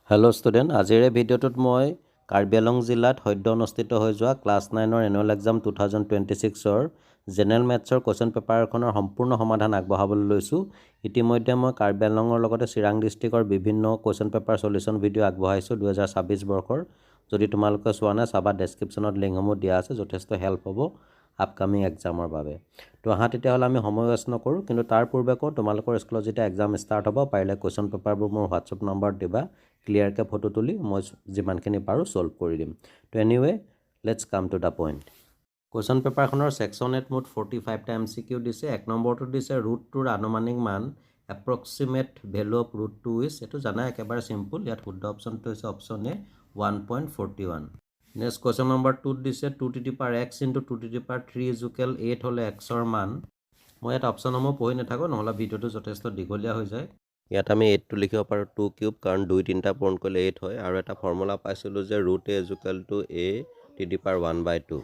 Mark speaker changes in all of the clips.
Speaker 1: Hello' student, আজিৰ এই ভিডিঅ'টোত মই কাৰ্বি আংলং জিলাত সদ্য অনুষ্ঠিত হৈ যোৱা ক্লাছ 9ৰ এনুৱেল এক্সাম 2026ৰ জেনেৰেল মেথছৰ কুৱেশ্যন পেপাৰখনৰ সম্পূৰ্ণ সমাধান আগবঢ়াবলৈ লৈছোঁ। ইতিমধ্যে মই কাৰ্বি আংলঙৰ লগতে চিৰাং ডিষ্ট্ৰিক্টৰ বিভিন্ন কুৱেশ্যন পেপাৰ সলিউশ্যন ভিডিঅ' আগবঢ়াইছোঁ 2026 বৰ্ষৰ। যদি তোমালোকে চোৱা নাই চাবা, ডেছক্ৰিপশ্যনত লিংকসমূহ দিয়া আছে, যথেষ্ট হেল্প হ'ব আপকামিং এক্সামৰ বাবে। তো আহা তেতিয়াহ'লে আমি সময় ৱেষ্ট নকৰোঁ, কিন্তু তাৰ পূৰ্বে কওঁ তোমালোকৰ স্কুলত যেতিয়া এক্সাম ষ্টাৰ্ট হ'ব পাৰিলে কুৱেশ্যন পেপাৰবোৰ মোৰ হোৱাটছএপ নম্বৰত দিবা, ক্লিয়াৰকৈ ফটো তুলি মই যিমানখিনি পাৰোঁ ছল্ভ কৰি দিম। তো anyway let's come to the point. Question পেপাৰখনৰ ছেকশ্যন 8 মুঠ 45টা MCQ দিছে। 1 নম্বৰটো দিছে √2ৰ আনুমানিক মান, এপ্ৰক্সিমেট ভেলু অফ √2 ইজ, এইটো জানা একেবাৰে চিম্পুল। ইয়াত শুদ্ধ অপশ্যনটো হৈছে option A 1.41। Next question number 2ত দিছে 2^x × 2^3 = 8 হ'লে xৰ মান। মই ইয়াত অপশ্যনসমূহ পঢ়ি নাথাকোঁ, নহ'লে ভিডিঅ'টো যথেষ্ট দীঘলীয়া হৈ যায়। ইয়াত আমি 8টো লিখিব পাৰোঁ 2³ কাৰণ 2-3টা পূৰণ কৰিলে 8 হয়, আৰু এটা ফৰ্মুলা পাইছিলোঁ যে √a = a^1/2।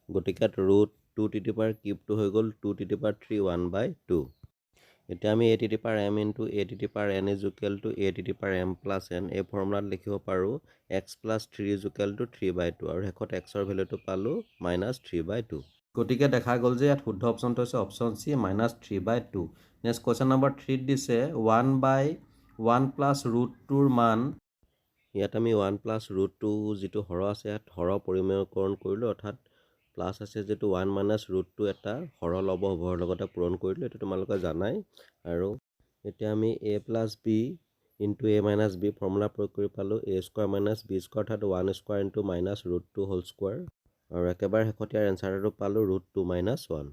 Speaker 1: গতিকে √2^3 হৈ গ'ল 2^3 1/2। এতিয়া আমি a^m × a^n = a^m + n এই ফৰ্মুলাত লিখিব পাৰোঁ x + 3 = 3/2, আৰু শেষত xৰ ভেলুটো পালোঁ -3/2। গতিকে দেখা গ'ল যে ইয়াত শুদ্ধ অপশ্যনটো হৈছে option C -3/2। Next question number 3ত দিছে 1/1 + √2ৰ মান। ইয়াত আমি 1 + √2 যিটো হৰ আছে ইয়াত হৰ পৰিমেয়কৰণ কৰিলোঁ, অৰ্থাৎ প্লাছ আছে যিটো 1 - √2 এটা হৰল অৱয়ৱৰ লগতে পূৰণ কৰিলোঁ, এইটো তোমালোকে জানাই। আৰু এতিয়া আমি a + b × a - b formula প্ৰয়োগ কৰি পালোঁ a² - b² অৰ্থাৎ 1² × -√2², আৰু একেবাৰে শেষত ইয়াৰ এনচাৰটো পালোঁ √2 - 1।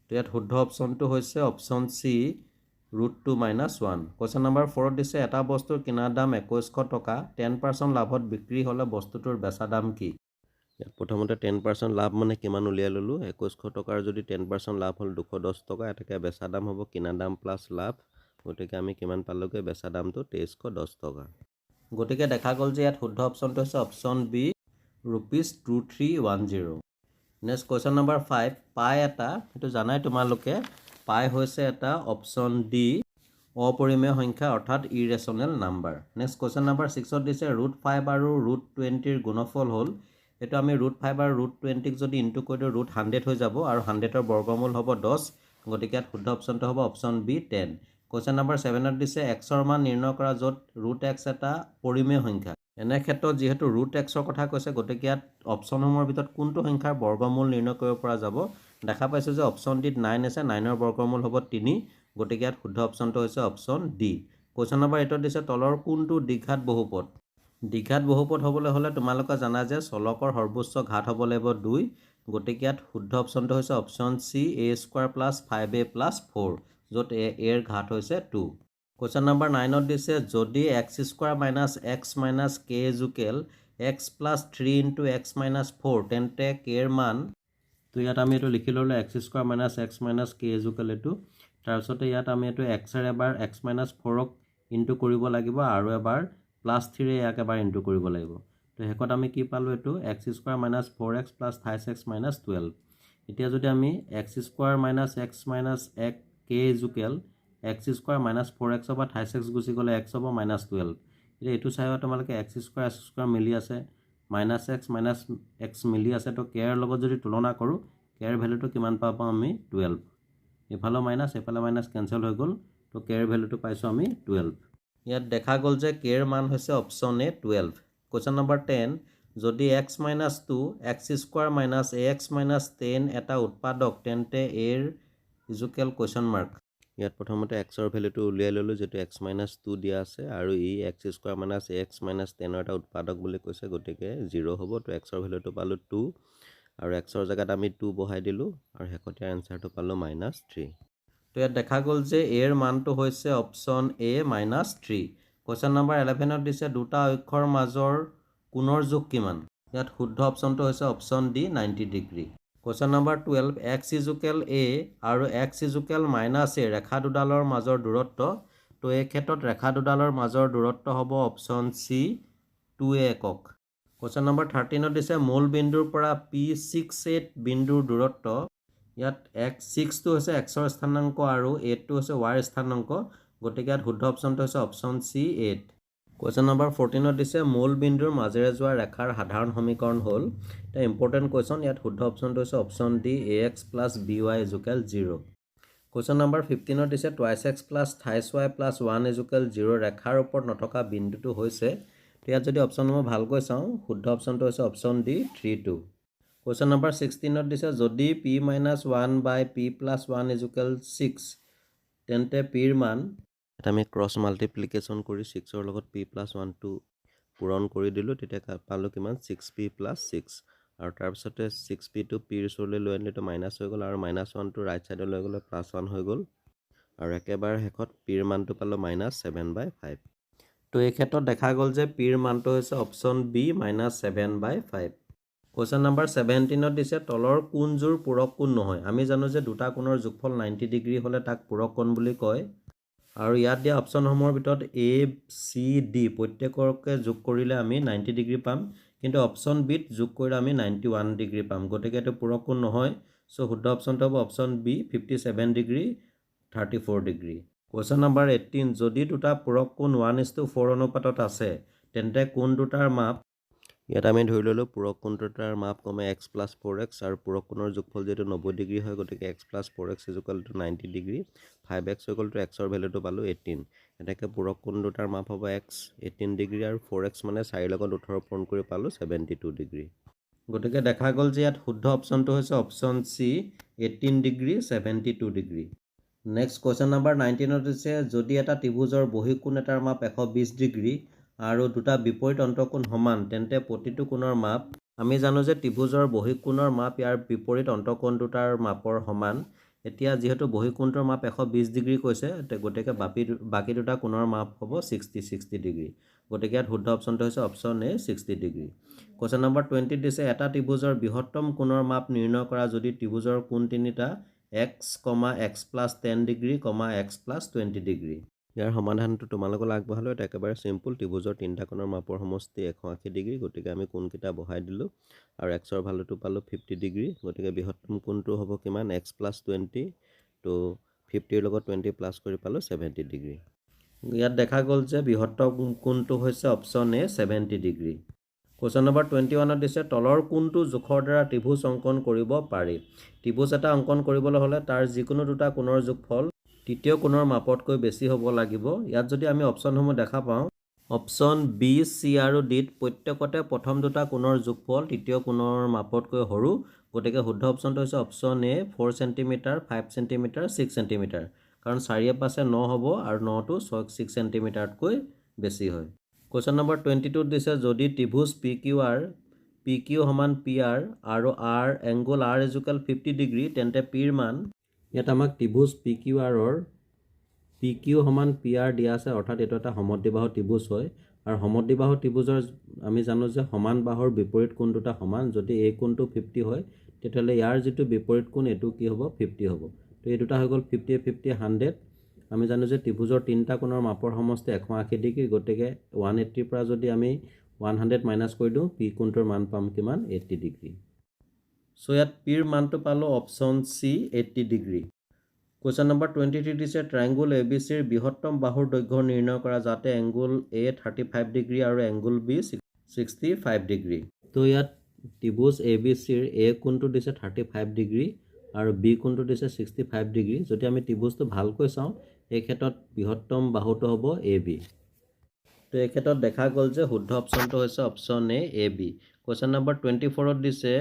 Speaker 1: তো ইয়াত শুদ্ধ অপশ্যনটো হৈছে অপশ্যন চি √2 - 1। কুৱেশ্যন নম্বৰ 4ত দিছে এটা বস্তুৰ কিনাৰ দাম 2100 টকা, 10% লাভত বিক্ৰী হ'লে বস্তুটোৰ বেচা দাম কি? ইয়াত প্ৰথমতে 10% লাভ মানে কিমান উলিয়াই ল'লোঁ। 2100 টকাৰ যদি 10% লাভ হ'ল 210 টকা, এটাকে বেচা দাম হ'ব কিনা দাম প্লাছ লাভ, গতিকে আমি কিমান পালোঁগৈ বেচা দামটো 2310 টকা। গতিকে দেখা গ'ল যে ইয়াত শুদ্ধ অপশ্যনটো হৈছে option B ₹2310। Next question number 5, পাই এটা, সেইটো জানাই তোমালোকে, পাই হৈছে এটা অপশ্যন ডি অপৰিমেয় সংখ্যা অৰ্থাৎ ইৰেচনেল নাম্বাৰ। নেক্সট কুৱেশ্যন নম্বৰ 6ত দিছে √5 আৰু √20ৰ গুণফল হ'ল, এইটো আমি √5 আৰু √20ক যদি ইনটু কৰি দিওঁ √100 হৈ যাব, আৰু 100ৰ বৰ্গমূল হ'ব 10, গতিকে ইয়াত শুদ্ধ অপশ্যনটো হ'ব অপশ্যন বি 10। কুৱেশ্যন নম্বৰ 7ত দিছে xৰ মান নিৰ্ণয় কৰা য'ত √x এটা পৰিমেয় সংখ্যা। এনে ক্ষেত্ৰত যিহেতু √xৰ কথা কৈছে, গতিকে ইয়াত অপশ্যনসমূহৰ ভিতৰত কোনটো সংখ্যাৰ বৰ্গমূল নিৰ্ণয় কৰিব পৰা যাব? দেখা পাইছোঁ যে অপশ্যন ডিত 9 আছে, 9ৰ বৰ্গমূল হ'ব 3, গতিকে ইয়াত শুদ্ধ অপশ্যনটো হৈছে অপশ্যন ডি। কুৱেশ্যন নম্বৰ 8ত দিছে তলৰ কোনটো দ্বিঘাত বহুপদ? দ্বিঘাত বহুপদ হ'বলৈ হ'লে তোমালোকে জানা যে চলকৰ সৰ্বোচ্চ ঘাত হ'ব লাগিব 2, গতিকে ইয়াত শুদ্ধ অপশ্যনটো হৈছে অপশ্যন চি a² + 5a + 4, য'ত এৰ ঘাত হৈছে 2। কুৱেশ্যন নম্বৰ 9ত দিছে যদি x² - x - k = x + 3 × x - 4, তেন্তে k ৰ মান। তো ইয়াত আমি এইটো লিখি ল'লোঁ x² - x - k = এইটো। তাৰপিছতে ইয়াত আমি এইটো xৰে এবাৰ x - 4ক ইনটু কৰিব লাগিব, আৰু এবাৰ +3ৰে ইয়াক এবাৰ ইনটু কৰিব লাগিব। তো শেষত আমি কি পালোঁ? এইটো x² - 4x + 5x - 12। এতিয়া যদি আমি x² - x - k = x² - 4x বা 28x গুচি গ'লে x হ'ব -12। এতিয়া এইটো চাইবা তোমালোকে x² x² মিলি আছে, -x - x মিলি আছে, তো k ৰ লগত যদি তুলনা কৰোঁ k ৰ ভেলুটো কিমান পাব আমি? 12। এইফালে মাইনাছ এইফালে মাইনাছ কেঞ্চেল হৈ গ'ল, তো k ৰ ভেলুটো পাইছোঁ আমি 12। ইয়াত দেখা গ'ল যে k ৰ মান হৈছে অপশ্যন এ 12। কুৱেশ্যন নম্বৰ 10, যদি x - 2 x² - ax - 10 এটা উৎপাদক, তেন্তে এৰ = ? ইয়াত প্ৰথমতে xৰ ভেলুটো উলিয়াই ল'লোঁ, যিটো x - 2 দিয়া আছে, আৰু ই x² - ax - 10ৰ এটা উৎপাদক বুলি কৈছে, গতিকে 0 হ'ব। তো xৰ ভেলুটো পালোঁ 2, আৰু xৰ জেগাত আমি 2 বহাই দিলোঁ, আৰু শেষতীয়া এনচাৰটো পালোঁ -3। তো ইয়াত দেখা গ'ল যে এৰ মানটো হৈছে অপশ্যন এ -3। কুৱেশ্যন নম্বৰ 11ত দিছে দুটা অক্ষৰ মাজৰ কোণৰ জোখ কিমান? ইয়াত শুদ্ধ অপশ্যনটো হৈছে option D 90 degree. Question number 12, x = a আৰু x = -a ৰেখা দুডালৰ মাজৰ দূৰত্ব। তো এই ক্ষেত্ৰত ৰেখা দুডালৰ মাজৰ দূৰত্ব হ'ব অপশ্যন চি 2a একক। কুৱেশ্যন নম্বৰ 13ত দিছে মূল বিন্দুৰ পৰা P68 বিন্দুৰ দূৰত্ব। ইয়াত x6টো হৈছে xৰ স্থানাংক আৰু 8টো হৈছে yৰ স্থানাংক, গতিকে ইয়াত শুদ্ধ অপশ্যনটো হৈছে অপশ্যন চি 8। কুৱেশ্যন নম্বৰ 14 দিছে মূল বিন্দুৰ মাজেৰে যোৱা ৰেখাৰ সাধাৰণ সমীকৰণ হ'ল এটা ইম্পৰ্টেণ্ট কুৱেশ্যন ইয়াত শুদ্ধ অপশ্যনটো হৈছে option D ax + by = 0 question number 15 দিছে twice x plus থাইছ Y plus 1 = 0 ৰেখাৰ ওপৰত নথকা বিন্দুটো হৈছে ইয়াত যদি অপশ্যনসমূহ ভালকৈ চাওঁ শুদ্ধ অপশ্যনটো হৈছে অপশ্যন ডি 3 2 কুৱেশ্যন নম্বৰ 16 দিছে যদি p - 1/p + 1 = 6 তেন্তে pৰ মান এটা আমি ক্ৰছ মাল্টিপ্লিকেশ্যন কৰি 6ৰ লগত p + 1টো পূৰণ কৰি দিলোঁ তেতিয়া পালোঁ কিমান 6p + 6 আৰু তাৰপিছতে 6pটো pৰ ওচৰলৈ লৈ আনিলে মাইনাছ হৈ গ'ল আৰু -1টো ৰাইট ছাইডলৈ লৈ গ'লে +1 হৈ গ'ল আৰু একেবাৰে শেষত pৰ মানটো পালোঁ -7/5 তো এই ক্ষেত্ৰত দেখা গ'ল যে pৰ মানটো হৈছে অপশ্যন বি -7/5 কুৱেশ্যন নম্বৰ 17 দিছে তলৰ কোণযোৰ পূৰক কোণ নহয় আমি জানো যে দুটা কোণৰ যোগফল 90 ডিগ্ৰী হ'লে তাক পূৰক কোণ বুলি কয় আৰু ইয়াত দিয়া অপশ্যনসমূহৰ ভিতৰত এ চি ডি প্ৰত্যেককে যোগ কৰিলে আমি 90 ডিগ্ৰী পাম কিন্তু অপশ্যন বিত যোগ কৰিলে আমি 91 ডিগ্ৰী পাম গতিকে এইটো পূৰক কোণ নহয় চ' শুদ্ধ অপশ্যনটো হ'ব option B 57 degree 34 degree question number 18 যদি দুটা পূৰক কোণ 1:4 অনুপাতত আছে তেন্তে কোণ দুটাৰ মাপ ইয়াত আমি ধৰি ল'লোঁ পূৰক কোণ দুটাৰ মাপ কমে x + 4x আৰু পূৰক কোণৰ যোগফল যিহেতু 90 ডিগ্ৰী হয় গতিকে x + 4x = 90 ডিগ্ৰী 5x = xৰ ভেলুটো পালোঁ 18 এনেকৈ পূৰক কোণ দুটাৰ মাপ হ'ব x 18 ডিগ্ৰী আৰু 4x মানে 4 লগত 18 পূৰণ কৰি পালোঁ 72 ডিগ্ৰী গতিকে দেখা গ'ল যে ইয়াত শুদ্ধ অপশ্যনটো হৈছে option C 18 degree 72 degree next question number 19 দিছে যদি এটা ত্ৰিভুজৰ বহিঃকোণ এটাৰ মাপ 120 ডিগ্ৰী আৰু দুটা বিপৰীত অন্তঃকোণ সমান তেন্তে প্ৰতিটো কোণৰ মাপ আমি জানো যে ত্ৰিভুজৰ বহিঃকোণৰ মাপ ইয়াৰ বিপৰীত অন্তঃকোণ দুটাৰ মাপৰ সমান এতিয়া যিহেতু বহিঃকোণটোৰ মাপ 120 ডিগ্ৰী কৈছে গতিকে বাকী দুটা কোণৰ মাপ হ'ব 60 ডিগ্ৰী গতিকে ইয়াত শুদ্ধ অপশ্যনটো হৈছে অপশ্যন এ 60 ডিগ্ৰী কুৱেশ্যন নম্বৰ 20 দিছে এটা ত্ৰিভুজৰ বৃহত্তম কোণৰ মাপ নিৰ্ণয় কৰা যদি ত্ৰিভুজৰ কোণ তিনিটা x, x + 10 degree, x + 20 degree ইয়াৰ সমাধানটো তোমালোকক আগবঢ়ালোঁ এটা একেবাৰে চিম্পুল ত্ৰিভুজৰ তিনিটা কোণৰ মাপৰ সমষ্টি 180 ডিগ্ৰী গতিকে আমি কোণকেইটা বহাই দিলোঁ আৰু xৰ ভেলুটো পালোঁ 50 ডিগ্ৰী গতিকে বৃহত্তম কোণটো হ'ব কিমান x + 20 তো 50ৰ লগত 20 প্লাছ কৰি পালোঁ 70 ডিগ্ৰী ইয়াত দেখা গ'ল যে বৃহত্তম কোণটো হৈছে অপশ্যন এ 70 ডিগ্ৰী কুৱেশ্যন নম্বৰ 21 দিছে তলৰ কোণটো জোখৰ দ্বাৰা ত্ৰিভুজ অংকন কৰিব পাৰি ত্ৰিভুজ এটা অংকন কৰিবলৈ হ'লে তাৰ যিকোনো দুটা কোণৰ যোগফল তৃতীয় কোণৰ মাপতকৈ বেছি হ'ব লাগিব ইয়াত যদি আমি অপশ্যনসমূহ দেখা পাওঁ অপশ্যন বি চি আৰু ডিত প্ৰত্যেকতে প্ৰথম দুটা কোণৰ যোগফল তৃতীয় কোণৰ মাপতকৈ সৰু গতিকে শুদ্ধ অপশ্যনটো হৈছে অপশ্যন এ 4 চেণ্টিমিটাৰ 5 চেণ্টিমিটাৰ 6 চেণ্টিমিটাৰ কাৰণ 4 + 5 9 হ'ব আৰু 9টো 6 চেণ্টিমিটাৰতকৈ বেছি হয় কুৱেশ্যন নম্বৰ 22 দিছে যদি ত্ৰিভুজ PQ সমান PR আৰু R এংগল R = 50 ডিগ্ৰী তেন্তে Pৰ মান ইয়াত আমাক ত্ৰিভুজ PQRৰ PQ সমান PR দিয়া আছে অৰ্থাৎ এইটো এটা সমদ্বিবাহু ত্ৰিভুজ হয় আৰু সমদ্বিবাহু ত্ৰিভুজৰ আমি জানো যে সমান বাহুৰ বিপৰীত কোণ দুটা সমান যদি এই কোণটো 50 হয় তেতিয়াহ'লে ইয়াৰ যিটো বিপৰীত কোণ এইটো কি হ'ব 50 হ'ব তো এই দুটা হৈ গ'ল 50 50 100 আমি জানো যে ত্ৰিভুজৰ তিনিটা কোণৰ মাপৰ সমষ্টি 180 ডিগ্ৰী গতিকে 180 পৰা যদি আমি 100 মাইনাছ কৰি দিওঁ পি কোণটোৰ মান পাম কিমান 80 ডিগ্ৰী চ' ইয়াত পিৰ মানটো পালোঁ option C 80 degree question number 23 দিছে ট্ৰাইংগুল ABCৰ বৃহত্তম বাহুৰ দৈৰ্ঘ্য নিৰ্ণয় কৰা যাতে এংগুল A 35 ডিগ্ৰী আৰু এংগুল B 65 ডিগ্ৰী তো ইয়াত ত্ৰিভুজ ABCৰ A কোণটো দিছে 35 ডিগ্ৰী আৰু B কোণটো দিছে 65 ডিগ্ৰী যদি আমি ত্ৰিভুজটো ভালকৈ চাওঁ এই ক্ষেত্ৰত বৃহত্তম বাহুটো হ'ব AB তো এই ক্ষেত্ৰত দেখা গ'ল যে শুদ্ধ অপশ্যনটো হৈছে অপশ্যন এ AB কুৱেশ্যন নম্বৰ 24 দিছে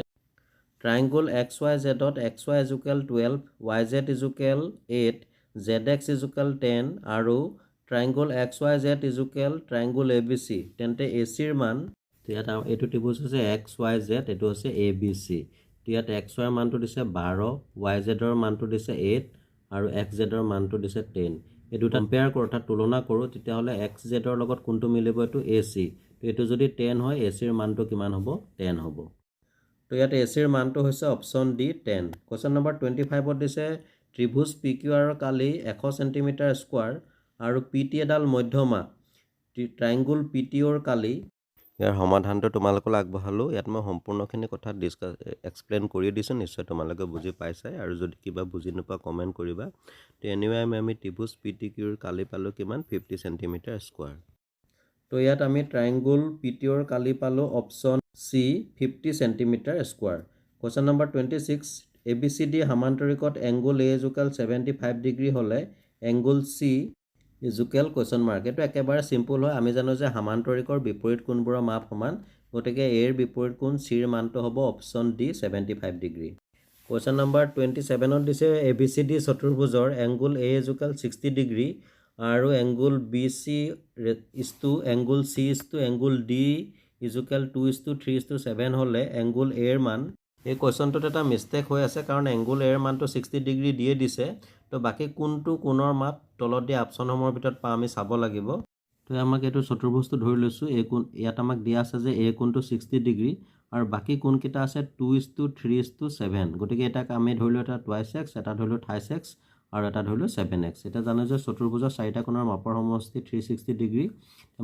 Speaker 1: ট্ৰাইংগুল XYZ ত XY = 12 YZ = 8 ZX = 10 আৰু ট্ৰাইংগুল XYZ = ট্ৰাইংগুল ABC তেন্তে ACৰ মান ইয়াত এইটো ত্ৰিভুজ হৈছে XYZ এইটো হৈছে ABC ইয়াত XYৰ মানটো দিছে 12 YZৰ মানটো দিছে 8 আৰু XZৰ মানটো দিছে 10 এই দুটা কম্পেয়াৰ কৰোঁ অৰ্থাৎ তুলনা কৰোঁ তেতিয়াহ'লে XZৰ লগত কোনটো মিলিব এইটো AC তো এইটো যদি 10 হয় ACৰ মানটো কিমান হ'ব 10 হ'ব তো ইয়াত ACৰ মানটো হৈছে অপশ্যন ডি 10 কুৱেশ্যন নম্বৰ 25 দিছে ত্ৰিভুজ PQRৰ কালি 100 চেণ্টিমিটাৰ স্কোৱাৰ আৰু PT এডাল মধ্যমা ট্ৰাইংগুল PTOৰ কালি ইয়াৰ সমাধানটো তোমালোকক আগবঢ়ালোঁ ইয়াত মই সম্পূৰ্ণখিনি কথা এক্সপ্লেইন কৰি দিছোঁ নিশ্চয় তোমালোকে বুজি পাইছাই আৰু যদি কিবা বুজি নোপোৱা কমেণ্ট কৰিবা তো এনিৱে আমি ত্ৰিভুজ PTQৰ কালি পালোঁ কিমান 50 চেণ্টিমিটাৰ স্কোৱাৰ তো ইয়াত আমি ট্ৰাইংগুল পিটিঅ'ৰ কালি পালোঁ option C 50 centimetre square. Question number 26 ABCD সামান্তৰিকত এংগুল A ইকুৱেল 75 ডিগ্ৰী হ'লে angle C equal question mark. এইটো একেবাৰে চিম্পুল হয়। আমি জানো যে সামান্তৰিকৰ বিপৰীত কোণবোৰৰ মাপ সমান, গতিকে এৰ বিপৰীত কোণ চিৰ মানটো হ'ব option D 75 degree. Question number 27ত দিছে ABCD চতুৰ্ভুজৰ এংগুল A ইকুৱেল 60 ডিগ্ৰী আৰু angle BC angle C angle D equal 2:3:7 হ'লে এংগুল A ৰ মান। এই কুৱেশ্যনটোত এটা মিষ্টেক হৈ আছে, কাৰণ এংগুল A ৰ মানটো 60 ডিগ্ৰী দিয়ে দিছে। তো বাকী কোনটো কোণৰ মাপ তলত দিয়া অপশ্যনসমূহৰ ভিতৰত পাওঁ আমি চাব লাগিব। তো আমাক এইটো চতুৰ্ভুজটো ধৰি লৈছোঁ। এই কোণ ইয়াত আমাক দিয়া আছে যে এই কোণটো 60 ডিগ্ৰী আৰু বাকী কোণকেইটা আছে 2:3:7। গতিকে এটাক আমি ধৰিলোঁ এটা 2x, এটা ধৰিলোঁ 3x আৰু এটা ধৰিলোঁ 7x। এতিয়া জানো যে চতুৰ্ভুজৰ চাৰিটা কোণৰ মাপৰ সমষ্টি 360 ডিগ্ৰী।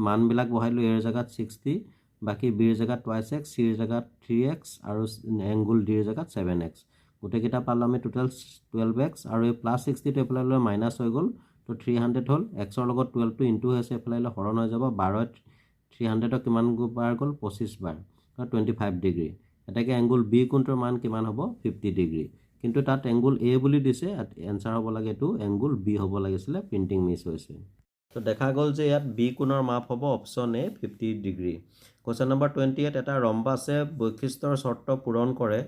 Speaker 1: মানবিলাক বহাই দিলোঁ এৰ জেগাত 60, বাকী বিৰ জেগাত 2x, চিৰ জেগাত 3x আৰু এংগুল ডিৰ জেগাত 7x। গোটেইকেইটা পালোঁ আমি টোটেল 12x আৰু এই প্লাছ 60টো এইফালে লৈ মাইনাছ হৈ গ'ল। তো 300 হ'ল। এক্সৰ লগত 12টো ইনটু হৈছে, এইফালে লৈ হৰণ হৈ যাব। 12 300 কিমান বাৰ গ'ল? 25 বাৰ, 25 ডিগ্ৰী। এটাকে এংগুল বি কোণটোৰ মান কিমান হ'ব? 50 ডিগ্ৰী। কিন্তু তাত এংগুল A বুলি দিছে, এনচাৰ হ'ব লাগে এইটো এংগুল B হ'ব লাগিছিলে, প্ৰিণ্টিং মিছ হৈছে। তো দেখা গ'ল যে ইয়াত বি কোণৰ মাপ হ'ব option A 50 degree. Question number 28 এটা ৰম্বাছে বৈশিষ্ট্যৰ চৰ্ত পূৰণ কৰে।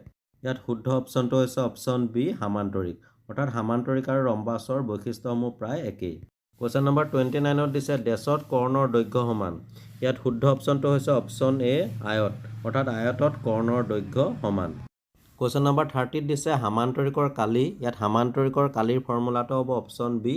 Speaker 1: ইয়াত শুদ্ধ অপশ্যনটো হৈছে অপশ্যন বি সামান্তৰিক, অৰ্থাৎ সামান্তৰিক আৰু ৰম্বাছৰ বৈশিষ্ট্যসমূহ প্ৰায় একেই। কুৱেশ্যন নম্বৰ 29ত দিছে ডেছত কৰ্ণৰ দৈৰ্ঘ্য সমান। ইয়াত শুদ্ধ অপশ্যনটো হৈছে অপশ্যন A আয়ত, অৰ্থাৎ আয়তত কৰ্ণৰ দৈৰ্ঘ্য সমান। কুৱেশ্যন নম্বৰ 30ত দিছে সামান্তৰিকৰ কালি। ইয়াত সামান্তৰিকৰ কালিৰ ফৰ্মুলাটো হ'ব অপশ্যন বি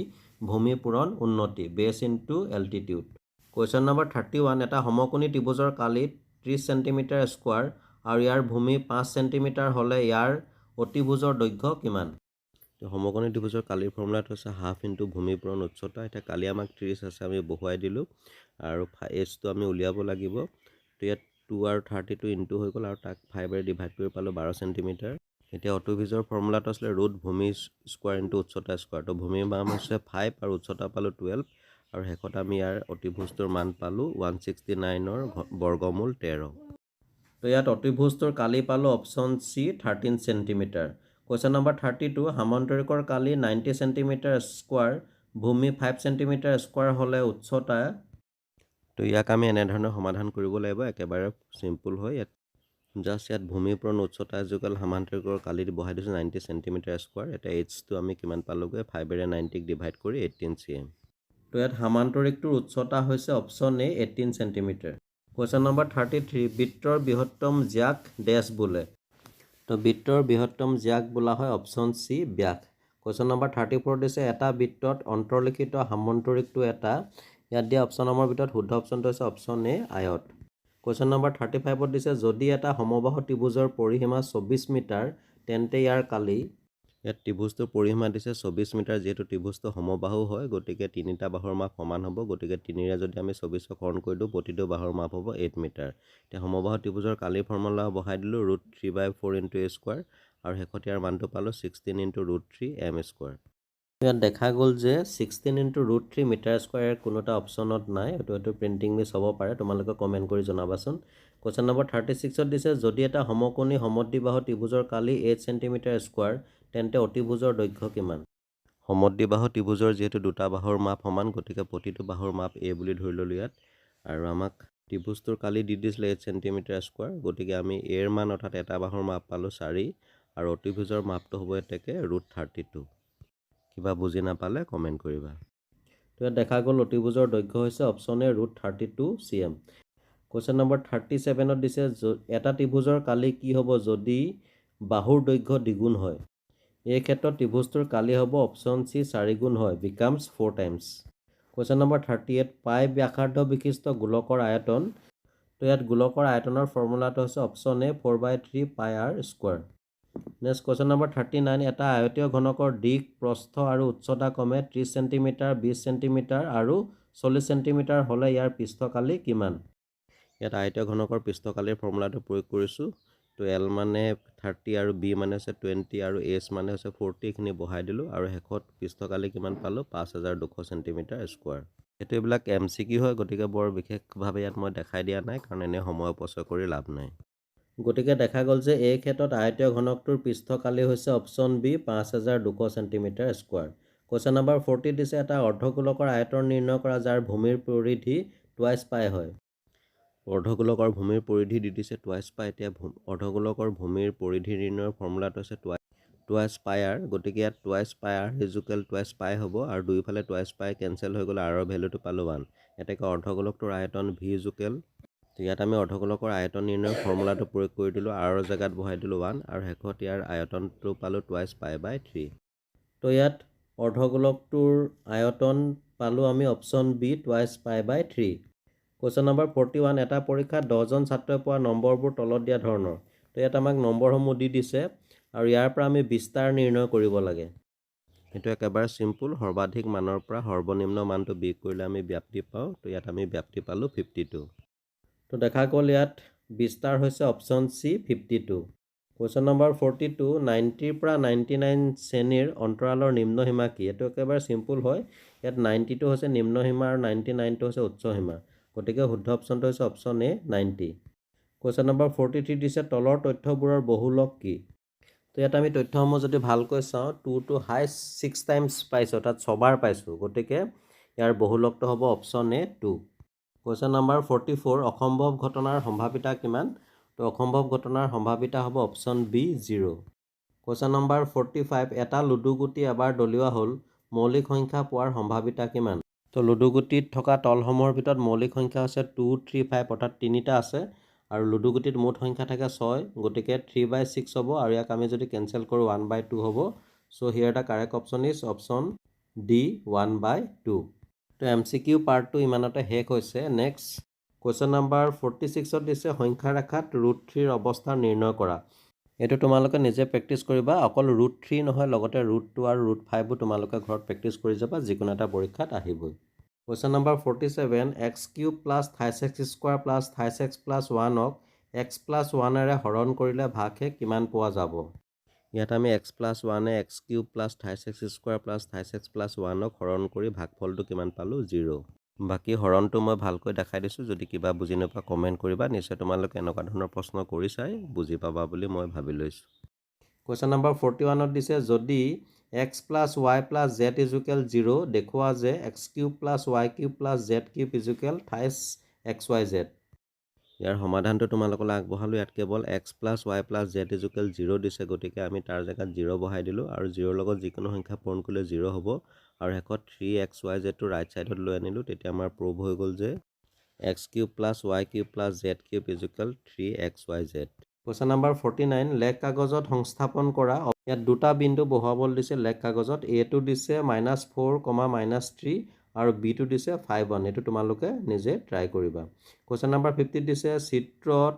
Speaker 1: ভূমি পূৰণ উন্নতি, বেছ ইনটু এল্টিটিউড। কুৱেশ্যন নম্বৰ 31 এটা সমকোণী ত্ৰিভুজৰ কালি 30 সেণ্টিমিটাৰ স্কোৱাৰ আৰু ইয়াৰ ভূমি 5 সেণ্টিমিটাৰ হ'লে ইয়াৰ অতিভুজৰ দৈৰ্ঘ্য কিমান? সমকোণী ত্ৰিভুজৰ কালিৰ ফৰ্মুলাটো হৈছে হাফ ইনটু ভূমি পূৰণ উচ্চতা। এতিয়া কালি আমাক 30 আছে, আমি বহুৱাই দিলোঁ আৰু এইচটো আমি উলিয়াব লাগিব। তো ইয়াত 2 আৰু 32 ইনটু হৈ গ'ল আৰু তাক 5ৰে ডিভাইড কৰি পালোঁ 12 সেণ্টিমিটাৰ। এতিয়া অতিভুজৰ ফৰ্মুলাটো আছিলে ৰুট ভূমি স্কোৱাৰ ইনটু উচ্চতা স্কোৱাৰ। তো ভূমিৰ মান হৈছে 5 আৰু উচ্চতা পালোঁ 12 আৰু শেষত আমি ইয়াৰ অতিভুজটোৰ মান পালোঁ 169ৰ বৰ্গমূল 13। তো ইয়াত অতিভুজটোৰ কালি পালোঁ অপশ্যন চি 13 সেণ্টিমিটাৰ। কুৱেশ্যন নম্বৰ 32 সামান্তৰিকৰ কালি 90 সেণ্টিমিটাৰ স্কোৱাৰ, ভূমি 5 সেণ্টিমিটাৰ স্কোৱাৰ হ'লে উচ্চতা। তো ইয়াক আমি এনেধৰণে সমাধান কৰিব লাগিব, একেবাৰে চিম্পুল হয়। ইয়াত ভূমি পূৰণ উচ্চতা ইকুৱেল সামান্তৰিকৰ কালি বহাই দিছোঁ 90 সেণ্টিমিটাৰ স্কোৱাৰ। এতিয়া এইচটো আমি কিমান পালোঁগৈ? 5ৰে 90ক ডিভাইড কৰি 18 cm। তো ইয়াত সামান্তৰিকটোৰ উচ্চতা হৈছে অপশ্যন A 18 সেণ্টিমিটাৰ। কুৱেশ্যন নম্বৰ 33 বৃত্তৰ বৃহত্তম জ্যাক ডেছ বোলে। তো বৃত্তৰ বৃহত্তম জ্যাক বোলা হয় অপশ্যন চি ব্যাস। কুৱেশ্যন নম্বৰ 34 দিছে এটা বৃত্তত অন্তৰ্লিখিত সামান্তৰিকটো এটা। ইয়াত দিয়া অপশ্যনসমূহৰ ভিতৰত শুদ্ধ অপশ্যনটো হৈছে অপশ্যন A আয়ত। কুৱেশ্যন নম্বৰ 35ত দিছে যদি এটা সমবাহু ত্ৰিভুজৰ পৰিসীমা 24 মিটাৰ তেন্তে ইয়াৰ কালি। ইয়াত ত্ৰিভুজটোৰ পৰিসীমা দিছে 24 মিটাৰ। যিহেতু ত্ৰিভুজটো সমবাহু হয়, গতিকে তিনিটা বাহুৰ মাপ সমান হ'ব। গতিকে 3ৰে যদি আমি 24ক হৰণ কৰি দিওঁ, প্ৰতিটো বাহুৰ মাপ হ'ব 8 মিটাৰ। এতিয়া সমবাহু ত্ৰিভুজৰ কালিৰ ফৰ্মুলা বহাই দিলোঁ √3/4 ইনটু a স্কোৱাৰ আৰু শেষত ইয়াৰ মানটো পালোঁ 16 ইনটু √3 m স্কোৱাৰ। ইয়াত দেখা গ'ল যে 16 ইনটু √3 মিটাৰ স্কোৱাৰ ইয়াৰ কোনো এটা অপশ্যনত নাই। এইটো প্ৰিণ্টিং মিছ হ'ব পাৰে, তোমালোকে কমেণ্ট কৰি জনাবাচোন। কুৱেশ্যন নম্বৰ 36ত দিছে যদি এটা সমকোণী সমদ্বিবাহু ত্ৰিভুজৰ কালি 8 সেণ্টিমিটাৰ স্কোৱাৰ তেন্তে অতিভুজৰ দৈৰ্ঘ্য কিমান? সমদ্বিবাহু ত্ৰিভুজৰ যিহেতু দুটা বাহুৰ মাপ সমান, গতিকে প্ৰতিটো বাহুৰ মাপ A বুলি ধৰি ল'লোঁ ইয়াত। আৰু আমাক ত্ৰিভুজটোৰ কালি দি দিছিলে 8 সেণ্টিমিটাৰ স্কোৱাৰ, গতিকে আমি এৰ মান অৰ্থাৎ এটা বাহুৰ মাপ পালোঁ 4 আৰু অতিভুজৰ মাপটো হ'ব এতেকে √32। কিবা বুজি নাপালে কমেণ্ট কৰিবা। তো ইয়াত দেখা গ'ল অতিভুজৰ দৈৰ্ঘ্য হৈছে option A √32 cm। Question number 37ত দিছে এটা ত্ৰিভুজৰ কালি কি হ'ব যদি বাহুৰ দৈৰ্ঘ্য দ্বিগুণ হয়? এই ক্ষেত্ৰত ত্ৰিভুজটোৰ কালি হ'ব অপশ্যন চি 4 গুণ হয়, বিকামছ 4 টাইমছ। কুৱেশ্যন নম্বৰ 38 পাই ব্যাসাৰ্ধ বিশিষ্ট গোলকৰ আয়তন। তো ইয়াত গোলকৰ আয়তনৰ ফৰ্মুলাটো হৈছে অপশ্যন A 4/3 পাই r square. Next question number 39 এটা আয়তীয় ঘনকৰ দিশ, প্ৰস্থ আৰু উচ্চতা ক্ৰমে 30 সেণ্টিমিটাৰ, 20 সেণ্টিমিটাৰ আৰু 40 সেণ্টিমিটাৰ হ'লে ইয়াৰ পৃষ্ঠকালি কিমান? ইয়াত আয়তীয় ঘনকৰ পৃষ্ঠকালিৰ ফৰ্মুলাটো প্ৰয়োগ কৰিছোঁ। তো L মানে 30 আৰু B মানে হৈছে 20 আৰু H মানে হৈছে 40, এইখিনি বহাই দিলোঁ আৰু শেষত পৃষ্ঠকালি কিমান পালোঁ? 5200 সেণ্টিমিটাৰ স্কোৱাৰ। এইটো এইবিলাক MCQ হয়, গতিকে বৰ বিশেষভাৱে ইয়াত মই দেখাই দিয়া নাই, কাৰণ এনে সময় অপচয় কৰি লাভ নাই। গতিকে দেখা গ'ল যে এই ক্ষেত্ৰত আয়তীয় ঘনকটোৰ পৃষ্ঠকালি হৈছে option B 5200 centimetre square. Question number 40 দিছে এটা অৰ্ধগোলকৰ আয়তন নিৰ্ণয় কৰা যাৰ ভূমিৰ পৰিধি টুৱাইচ পাই হয়। অৰ্ধগোলকৰ ভূমিৰ পৰিধি দি দিছে টুৱাইচ পাই। এতিয়া অৰ্ধগোলকৰ ভূমিৰ পৰিধি নিৰ্ণয়ৰ ফৰ্মুলাটো হৈছে টুৱাইচ পাই আৰ। গতিকে ইয়াত টুৱাইচ পাই আৰ ইজুকেল টুৱাইচ পাই হ'ব, আৰু দুইফালে টুৱাইচ পাই কেঞ্চেল হৈ গ'লে আৰৰ ভেলুটো পালোঁ 1। এতেকে অৰ্ধগোলকটোৰ আয়তন ভি ইজুকেল, ইয়াত আমি অৰ্ধগোলকৰ আয়তন নিৰ্ণয়ৰ ফৰ্মুলাটো প্ৰয়োগ কৰি দিলোঁ, আৰৰ জেগাত বহাই দিলোঁ 1, আৰু শেষত ইয়াৰ আয়তনটো পালোঁ টুৱাইচ পাই বাই 3। তো ইয়াত অৰ্ধগোলকটোৰ আয়তন পালোঁ আমি option B twice pi by 3। Question number 41 এটা পৰীক্ষাত 10জন ছাত্ৰই পোৱা নম্বৰবোৰ তলত দিয়া ধৰণৰ। তো ইয়াত আমাক নম্বৰসমূহ দি দিছে, আৰু ইয়াৰ পৰা আমি বিস্তাৰ নিৰ্ণয় কৰিব লাগে। এইটো একেবাৰে চিম্পুল, সৰ্বাধিক মানৰ পৰা সৰ্বনিম্ন মানটো বিয়োগ কৰিলে আমি ব্যাপ্তি পাওঁ। তো ইয়াত আমি ব্যাপ্তি পালোঁ 52। তো দেখা গ'ল ইয়াত বিস্তাৰ হৈছে অপশ্যন চি 52। কুৱেশ্যন নম্বৰ 42 90ৰ পৰা 99 শ্ৰেণীৰ অন্তৰালৰ নিম্নসীমা কি? এইটো একেবাৰে চিম্পুল হয়। ইয়াত 90টো হৈছে নিম্নসীমা আৰু 99টো হৈছে উচ্চসীমা, গতিকে শুদ্ধ অপশ্যনটো হৈছে অপশ্যন এ 90। কুৱেশ্যন নম্বৰ 43 দিছে তলৰ তথ্যবোৰৰ বহুলক কি? তো ইয়াত আমি তথ্যসমূহ যদি ভালকৈ চাওঁ 2 to হাইষ্ট 6 টাইমছ পাইছোঁ, অৰ্থাৎ 6 বাৰ পাইছোঁ, গতিকে ইয়াৰ বহুলকটো হ'ব অপশ্যন এ 2। কুৱেশ্যন নম্বৰ 44 অসম্ভৱ ঘটনাৰ সম্ভাৱিতা কিমান? তো অসম্ভৱ ঘটনাৰ সম্ভাৱিতা হ'ব অপশ্যন বি 0। কুৱেশ্যন নম্বৰ 45 এটা লুডু গুটি এবাৰ দলিওৱা হ'ল, মৌলিক সংখ্যা পোৱাৰ সম্ভাৱিতা কিমান? তো লুডু গুটিত থকা তলসমূহৰ ভিতৰত মৌলিক সংখ্যা হৈছে 2, 3, 5, অৰ্থাৎ 3টা আছে, আৰু লুডু গুটিত মুঠ সংখ্যা থাকে 6, গতিকে 3/6 হ'ব, আৰু ইয়াক আমি যদি কেঞ্চেল কৰোঁ 1/2 হ'ব। So' here the correct option is option D 1/2। তো MCQ পাৰ্টটো ইমানতে শেষ হৈছে। নেক্সট কুৱেশ্যন নম্বৰ 46ত দিছে সংখ্যা ৰেখাত √3ৰ অৱস্থা নিৰ্ণয় কৰা। এইটো তোমালোকে নিজে প্ৰেক্টিছ কৰিবা, অকল √3 নহয়, লগতে √2 আৰু √5ও তোমালোকে ঘৰত প্ৰেক্টিছ কৰি যাবা, যিকোনো এটা পৰীক্ষাত আহিবই। Question number 47 x³ + 28x² + 28x + 1ক x + 1ৰে হৰণ কৰিলে ভাগশেষ কিমান পোৱা যাব? ইয়াত আমি x + 1এ x³ + 28x² + 28x + 1ক হৰণ কৰি ভাগফলটো কিমান পালোঁ? 0। বাকী হৰণটো মই ভালকৈ দেখাই দিছোঁ, যদি কিবা বুজি নোপোৱা কমেণ্ট কৰিবা। নিশ্চয় তোমালোকে এনেকুৱা ধৰণৰ প্ৰশ্ন কৰি চাই বুজি পাবা বুলি মই ভাবি লৈছোঁ। কুৱেশ্যন নম্বৰ 41ত দিছে যদি x + y + z = 0 দেখুওৱা যে x³ + y³ + z³ = 28xyz। ইয়াৰ সমাধানটো তোমালোকলৈ আগবঢ়ালোঁ। ইয়াত কেৱল x + y + z = 0 দিছে, গতিকে আমি তাৰ জেগাত 0 বহাই দিলোঁ, আৰু 0ৰ লগত যিকোনো সংখ্যা পূৰণ কৰিলে 0 হ'ব, আৰু শেষত 3xyzটো ৰাইট ছাইডত লৈ আনিলোঁ। তেতিয়া আমাৰ প্ৰুভ হৈ গ'ল যে x³ + y³ + z³ = 3xyz। Question number 49 লেখ কাগজত সংস্থাপন কৰা। ইয়াত দুটা বিন্দু বহুৱাবলৈ দিছে লেখ কাগজত। এটো দিছে -4, -3, আৰু বিটো দিছে 5, 1। এইটো তোমালোকে নিজে ট্ৰাই কৰিবা। কুৱেশ্যন নম্বৰ 50 দিছে চিত্ৰত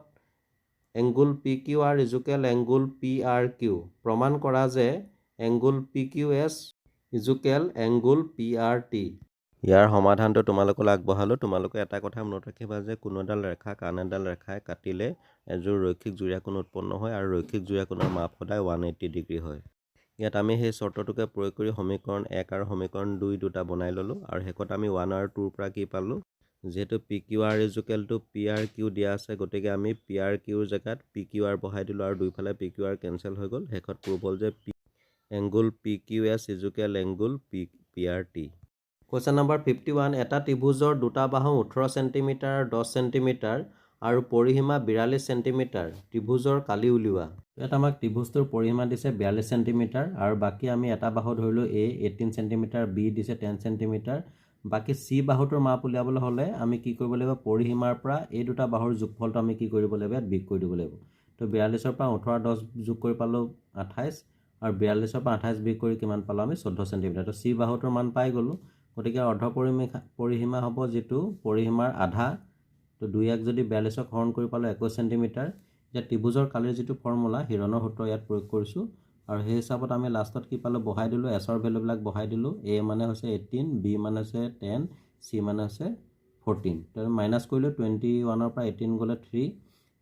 Speaker 1: এংগুল PQR = এংগুল PRQ। প্ৰমাণ কৰা যে এংগুল PQS = এংগুল PRT। ইয়াৰ সমাধানটো তোমালোকলৈ আগবঢ়ালোঁ। তোমালোকে এটা কথা মনত ৰাখিবা যে কোনো এডাল ৰেখা আন এডাল ৰেখাই কাটিলে এযোৰ ৰৈখিক জোড়াকোণ উৎপন্ন হয়, আৰু ৰৈখিক জোড়াকোণৰ মাপ সদায় 180 ডিগ্ৰী হয়। ইয়াত আমি সেই চৰ্তটোকে প্ৰয়োগ কৰি সমীকৰণ 1 আৰু সমীকৰণ 2 দুটা বনাই ল'লোঁ, আৰু শেষত আমি 1 আৰু 2ৰ পৰা কি পালোঁ? যিহেতু PQR = PRQ দিয়া আছে, গতিকে আমি PRQৰ জেগাত PQR বহাই দিলোঁ, আৰু দুইফালে PQR কেঞ্চেল হৈ গ'ল। শেষত প্ৰুভ হ'ল যে angle PQS = angle PRT। Question number 51 এটা ত্ৰিভুজৰ দুটা বাহু 18 চেণ্টিমিটাৰ আৰু 10 চেণ্টিমিটাৰ আৰু পৰিসীমা 42 চেণ্টিমিটাৰ। ত্ৰিভুজৰ কালি উলিওৱা। ইয়াত আমাক ত্ৰিভুজটোৰ পৰিসীমা দিছে 42 চেণ্টিমিটাৰ, আৰু বাকী আমি এটা বাহু ধৰিলোঁ A 18 চেণ্টিমিটাৰ, B দিছে 10 চেণ্টিমিটাৰ। বাকী C বাহুটোৰ মাপ উলিয়াবলৈ হ'লে আমি কি কৰিব লাগিব? পৰিসীমাৰ পৰা এই দুটা বাহুৰ যোগফলটো আমি কি কৰিব লাগিব? ইয়াত বিয়োগ কৰি দিব লাগিব। তো 42ৰ পৰা 18 আৰু 10 যোগ কৰি পালোঁ 28, আৰু 42ৰ পৰা 28 বিয়োগ কৰি কিমান পালোঁ আমি? 14 চেণ্টিমিটাৰ। তো C বাহুটোৰ মান পাই গ'লোঁ। গতিকে অৰ্ধ পৰিসীমা হ'ব যিটো পৰিসীমাৰ আধা। তো 2ক যদি 42ক হৰণ কৰি পালোঁ 21 চেণ্টিমিটাৰ। এতিয়া ত্ৰিভুজৰ কালিৰ যিটো ফৰ্মুলা হিৰণৰ সূত্ৰ ইয়াত প্ৰয়োগ কৰিছোঁ, আৰু সেই হিচাপত আমি লাষ্টত কি পালোঁ? বহাই দিলোঁ, এছৰ ভেলুবিলাক বহাই দিলোঁ। A মানে হৈছে 18, B মানে হৈছে 10, C মানে হৈছে 14। তো মাইনাছ কৰিলোঁ, 21ৰ পৰা 18 গ'লে 3,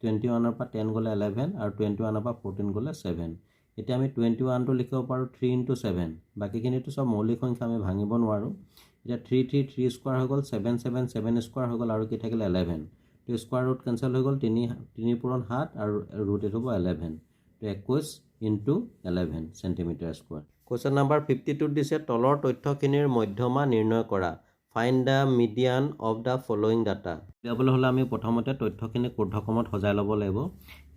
Speaker 1: 21ৰ পৰা 10 গ'লে 11, আৰু 21ৰ পৰা 14 গ'লে 7। এতিয়া আমি 21টো লিখিব পাৰোঁ 3 × 7। বাকীখিনিতো চব মৌলিক সংখ্যা, আমি ভাঙিব নোৱাৰোঁ। এতিয়া 3 3 3 স্কোৱাৰ হৈ গ'ল 7 7 7 স্কোৱাৰ হৈ গ'ল আৰু কি থাকিলে 11 তো স্কোৱাৰ ৰুট কেঞ্চেল হৈ গ'ল 3 পূৰণ 7 আৰু ৰুট এইটো হ'ব 11 তো 21 into 11 centimetre square. Question number 52 দিছে তলৰ তথ্যখিনিৰ মধ্যমা নিৰ্ণয় কৰা। Find the median of the following data. উলিয়াবলৈ হ'লে আমি প্ৰথমতে তথ্যখিনি ঊৰ্ধ্বক্ৰমত সজাই ল'ব লাগিব।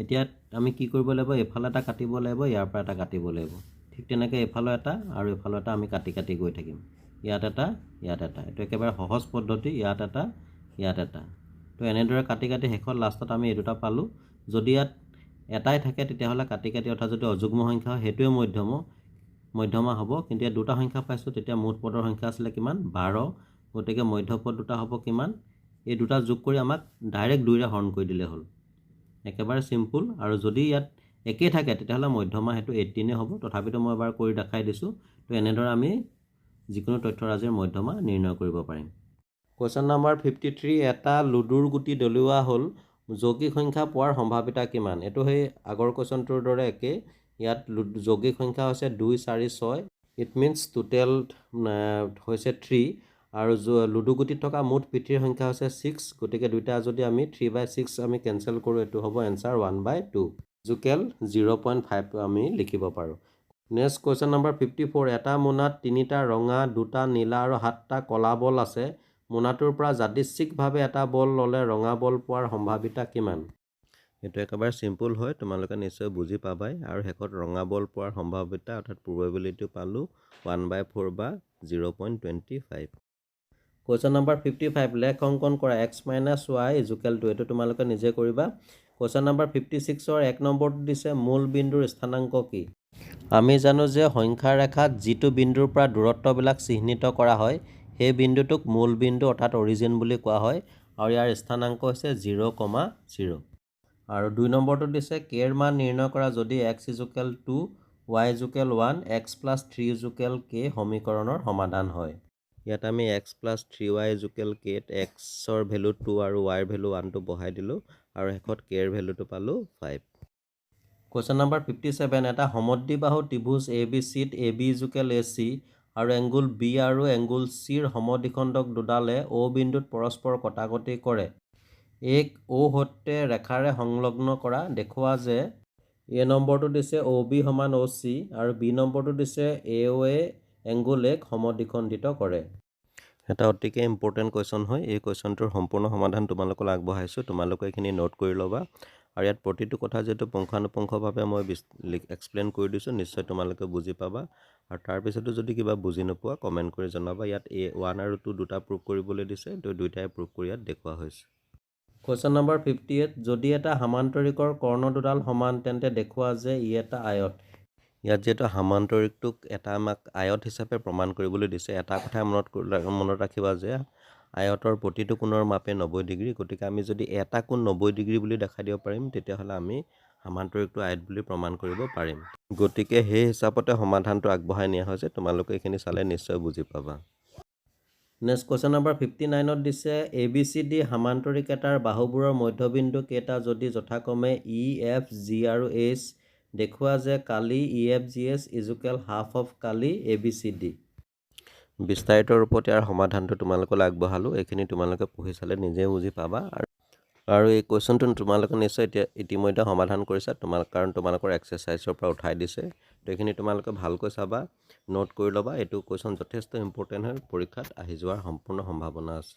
Speaker 1: এতিয়া আমি কি কৰিব লাগিব, এইফালে এটা কাটিব লাগিব, ইয়াৰ পৰা এটা কাটিব লাগিব। ঠিক তেনেকৈ এইফালৰ এটা আৰু এইফালৰ এটা আমি কাটি কাটি গৈ থাকিম। ইয়াত এটা ইয়াত এটা, এইটো একেবাৰে সহজ পদ্ধতি। ইয়াত এটা ইয়াত এটা, তো এনেদৰে কাটি কাটি শেষত লাষ্টত আমি এই দুটা পালোঁ। যদি ইয়াত এটাই থাকে তেতিয়াহ'লে কাটি কাটি অৰ্থাৎ যদি অযুগ্ম সংখ্যা হয় সেইটোৱে মধ্যমা হ'ব। কিন্তু ইয়াত দুটা সংখ্যা পাইছোঁ, তেতিয়া মুঠ পদৰ সংখ্যা আছিলে কিমান 12। গতিকে মধ্যপদ দুটা হ'ব কিমান, এই দুটা যোগ কৰি আমাক ডাইৰেক্ট 2ৰে হৰণ কৰি দিলে হ'ল। একেবাৰে চিম্পুল। আৰু যদি ইয়াত একেই থাকে তেতিয়াহ'লে মধ্যমা সেইটো 18 হ'ব। তথাপিতো মই এবাৰ কৰি দেখাই দিছোঁ। তো এনেদৰে আমি যিকোনো তথ্যৰাজিৰ মধ্যমা নিৰ্ণয় কৰিব পাৰিম। কুৱেশ্যন নাম্বাৰ 53 এটা লুডুৰ গুটি দলিওৱা হ'ল, যৌগিক সংখ্যা পোৱাৰ সম্ভাৱিতা কিমান? এইটো সেই আগৰ কুৱেশ্যনটোৰ দৰে একেই। ইয়াত যৌগিক সংখ্যা হৈছে 2 4 6। ইট মিনছ টোটেল হৈছে 3 আৰু লুডু গুটিত থকা মুঠ পিঠিৰ সংখ্যা হৈছে 6। গতিকে দুইটা যদি আমি 3/6 আমি কেঞ্চেল কৰোঁ, এইটো হ'ব এনচাৰ 1/2 ইকুৱেল 0.5 আমি লিখিব পাৰোঁ। নেক্সট কুৱেশ্যন নাম্বাৰ 54 এটা মোনাত 3টা ৰঙা 2টা নীলা আৰু 7টা ক'লা বল আছে। মোনাটোৰ পৰা যাদৃচ্ছিকভাৱে এটা বল ল'লে ৰঙা বল পোৱাৰ সম্ভাৱিতা কিমান? এইটো একেবাৰে চিম্পুল হয়, তোমালোকে নিশ্চয় বুজি পাবাই। আৰু শেষত ৰঙা বল পোৱাৰ সম্ভাৱিতা অৰ্থাৎ প্ৰবেবিলিটি পালোঁ 1/4 বা 0.25। কুৱেশ্যন নাম্বাৰ 55 লেখ অংকন কৰা x - y ইকুৱেল টু, এইটো তোমালোকে নিজে কৰিবা। কুৱেশ্যন নাম্বাৰ 56ৰ 1 নম্বৰটো দিছে মূল বিন্দুৰ স্থানাংক কি? আমি জানো যে সংখ্যা ৰেখাত যিটো বিন্দুৰ পৰা দূৰত্ববিলাক চিহ্নিত কৰা হয় সেই বিন্দুটোক মূল বিন্দু অৰ্থাৎ অৰিজিন বুলি কোৱা হয়। আৰু ইয়াৰ স্থানাংক হৈছে 0,0। আৰু 2 নম্বৰটো দিছে k ৰ মান নিৰ্ণয় কৰা যদি x equal 2 y equal 1 x + 3 equal k সমীকৰণৰ সমাধান হয়। ইয়াত আমি x + 3y ইকুৱেল k ত xৰ ভেলু 2 আৰু yৰ ভেলু 1টো বহাই দিলোঁ আৰু শেষত k ৰ ভেলুটো পালোঁ 5। কুৱেশ্যন নাম্বাৰ 57 এটা সমদ্বিবাহু ত্ৰিভুজ ABCত AB ইকুৱেল AC আৰু এংগুল B আৰু এংগুল Cৰ সমদ্বিখণ্ডক দুডালে O বিন্দুত পৰস্পৰ কটাকটি কৰে। এক O সৈতে ৰেখাৰে সংলগ্ন কৰা। দেখুওৱা যে A নম্বৰটো দিছে OB = OC আৰু B নম্বৰটো দিছে AOA এংগুল A সমদ্বিখণ্ডিত কৰে। এটা অতিকে ইম্পৰ্টেণ্ট কুৱেশ্যন হয়। এই কুৱেশ্যনটোৰ সম্পূৰ্ণ সমাধান তোমালোকক আগবঢ়াইছোঁ, তোমালোকে এইখিনি নোট কৰি ল'বা। আৰু ইয়াত প্ৰতিটো কথা যিহেতু পুংখানুপুংখভাৱে মই এক্সপ্লেইন কৰি দিছোঁ, নিশ্চয় তোমালোকে বুজি পাবা। আৰু তাৰপিছতো যদি কিবা বুজি নোপোৱা কমেণ্ট কৰি জনাবা। ইয়াত A1 আৰু 2 দুটা প্ৰুভ কৰিবলৈ দিছে, তো দুইটাই প্ৰুভ কৰি ইয়াত দেখুওৱা হৈছে। কুৱেশ্যন নাম্বাৰ 58 যদি এটা সামান্তৰিকৰ কৰ্ণ দুডাল সমান তেন্তে দেখুওৱা যে ই এটা আয়ত। ইয়াত যিহেতু সামান্তৰিকটোক এটা আমাক আয়ত হিচাপে প্ৰমাণ কৰিবলৈ দিছে। এটা কথা মনত ৰাখিবা যে আয়তৰ প্ৰতিটো কোণৰ মাপে 90 ডিগ্ৰী। গতিকে আমি যদি এটা কোণ 90 ডিগ্ৰী বুলি দেখাই দিব পাৰিম তেতিয়াহ'লে আমি সামান্তৰিকটো আয়ত বুলি প্ৰমাণ কৰিব পাৰিম। গতিকে সেই হিচাপতে সমাধানটো আগবঢ়াই নিয়া হৈছে, তোমালোকে এইখিনি চালে নিশ্চয় বুজি পাবা। নেক্সট কুৱেশ্যন নাম্বাৰ 59ত দিছে ABCD সামান্তৰিক এটাৰ বাহুবোৰৰ মধ্যবিন্দু কেইটা যদি যথাক্ৰমে E, F, G আৰু H। দেখুওৱা যে কালি EFGH equal half of Kali ABCD। বিস্তাৰিত ৰূপত ইয়াৰ সমাধানটো তোমালোকলৈ আগবঢ়ালোঁ। এইখিনি তোমালোকে পঢ়ি চালে নিজে বুজি পাবা। আৰু এই কুৱেশ্যনটো তোমালোকে নিশ্চয় ইতিমধ্যে সমাধান কৰিছা, কাৰণ তোমালোকৰ এক্সাৰচাইজৰ পৰা উঠাই দিছে। তো এইখিনি তোমালোকে ভালকৈ চাবা, নোট কৰি ল'বা। এইটো কুৱেশ্যন যথেষ্ট ইম্পৰ্টেণ্ট হয়, পৰীক্ষাত আহি যোৱাৰ সম্পূৰ্ণ সম্ভাৱনা আছে।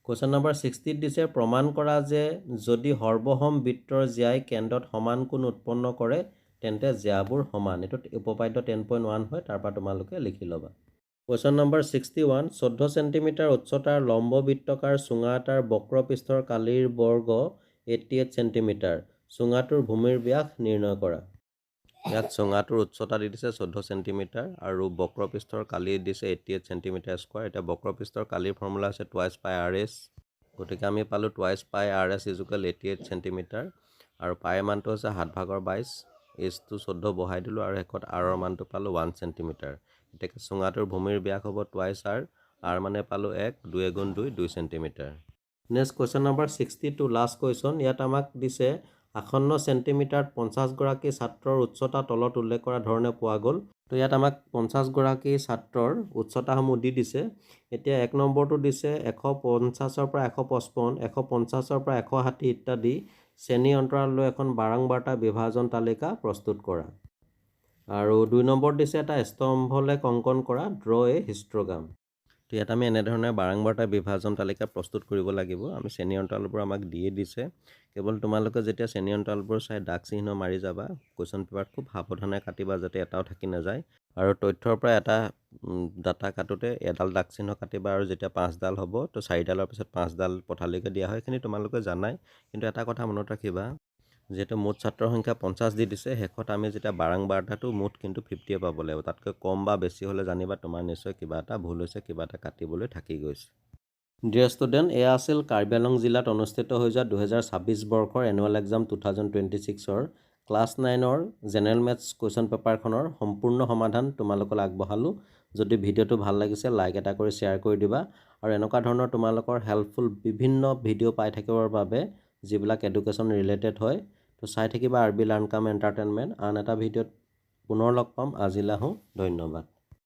Speaker 1: কুৱেশ্যন নাম্বাৰ 60 দিছে প্ৰমাণ কৰা যে যদি সৰ্বসম বৃত্তৰ জ্যাই কেন্দ্ৰত সমান কোণ উৎপন্ন কৰে তেন্তে জ্যাবোৰ সমান। এইটোত উপপাদ্য 10.1 হয়, তাৰ পৰা তোমালোকে লিখি ল'বা। কুৱেশ্যন নম্বৰ 61 14 চেণ্টিমিটাৰ উচ্চতাৰ লম্ব বৃত্তকাৰ চুঙা এটাৰ বক্ৰপৃষ্ঠৰ কালিৰ বৰ্গ 88 চেণ্টিমিটাৰ। চুঙাটোৰ ভূমিৰ ব্যাস নিৰ্ণয় কৰা। ইয়াত চুঙাটোৰ উচ্চতা দি দিছে 14 চেণ্টিমিটাৰ আৰু বক্ৰপৃষ্ঠৰ কালি দিছে 88 চেণ্টিমিটাৰ স্কোৱাৰ। এতিয়া বক্ৰপৃষ্ঠৰ কালিৰ ফৰ্মুলা আছে 2 পাই RS। গতিকে আমি পালোঁ 2 পাই RS ইকুৱেল 88 চেণ্টিমিটাৰ আৰু পাইৰ মানটো হৈছে 7/22। Hটো 14 বহাই দিলোঁ আৰু শেষত Rৰ মানটো পালোঁ 1 চেণ্টিমিটাৰ। এতিয়া চুঙাটোৰ ভূমিৰ ব্যাস হ'ব 2R। R মানে পালোঁ 1, 2 × 2 2 centimetre. Next question number 62 last question. ইয়াত আমাক দিছে আসন্ন চেণ্টিমিটাৰত 50 গৰাকী ছাত্ৰৰ উচ্চতা তলত উল্লেখ কৰা ধৰণে পোৱা গ'ল। তো ইয়াত আমাক 50 গৰাকী ছাত্ৰৰ উচ্চতাসমূহ দি দিছে। এতিয়া 1 নম্বৰটো দিছে 150ৰ পৰা 155, 150ৰ পৰা 160 ইত্যাদি শ্ৰেণী অন্তৰাল লৈ এখন বাৰংবাৰতা বিভাজন তালিকা প্ৰস্তুত কৰা। আৰু 2 নম্বৰ দিছে এটা স্তম্ভলেখ অংকন কৰা, ড্ৰ এ হিষ্ট্ৰগ্ৰাম। তো ইয়াত আমি এনেধৰণে বাৰংবাৰতা বিভাজন তালিকা প্ৰস্তুত কৰিব লাগিব। আমি শ্ৰেণী অন্তৰালবোৰ আমাক দিয়ে দিছে। কেৱল তোমালোকে যেতিয়া শ্ৰেণী অন্তৰালবোৰ চাই দাগ চিহ্ন মাৰি যাবা, কুৱেশ্যন পেপাৰত খুব সাৱধানে কাটিবা যাতে এটাও থাকি নাযায়। আৰু তথ্যৰ পৰা এটা ডাটা কাটোতে এডাল দাগ চিহ্ন কাটিবা, আৰু যেতিয়া 5ডাল হ'ব তো 4ডালৰ পিছত 5ডাল পথালিকৈ দিয়া হয়। এইখিনি তোমালোকে জানাই, কিন্তু এটা কথা মনত ৰাখিবা, যিহেতু মুঠ ছাত্ৰৰ সংখ্যা 50 দি দিছে, শেষত আমি যেতিয়া বাৰংবাৰতাটো মুঠ কিন্তু 50 পাব লাগিব। তাতকৈ কম বা বেছি হ'লে জানিবা তোমাৰ নিশ্চয় কিবা এটা ভুল হৈছে, কিবা এটা কাটিবলৈ থাকি গৈছে। ডিয়াৰ ষ্টুডেণ্ট, এয়া আছিল কাৰ্বি আংলং জিলাত অনুষ্ঠিত হৈ যোৱা 2026 বৰ্ষৰ এনুৱেল এক্সাম 2026ৰ ক্লাছ 9ৰ জেনেৰেল মেথছ কুৱেশ্যন পেপাৰখনৰ সম্পূৰ্ণ সমাধান তোমালোকলৈ আগবঢ়ালোঁ। যদি ভিডিঅ'টো ভাল লাগিছে লাইক এটা কৰি শ্বেয়াৰ কৰি দিবা, আৰু এনেকুৱা ধৰণৰ তোমালোকৰ হেল্পফুল বিভিন্ন ভিডিঅ' পাই থাকিবৰ বাবে যিবিলাক এডুকেশ্যন ৰিলেটেড হয়, তো চাই থাকিবা RB লাৰ্ণ কাম এণ্টাৰটেইনমেণ্ট। আন এটা ভিডিঅ'ত পুনৰ লগ পাম। আজিলৈ আহোঁ, ধন্যবাদ।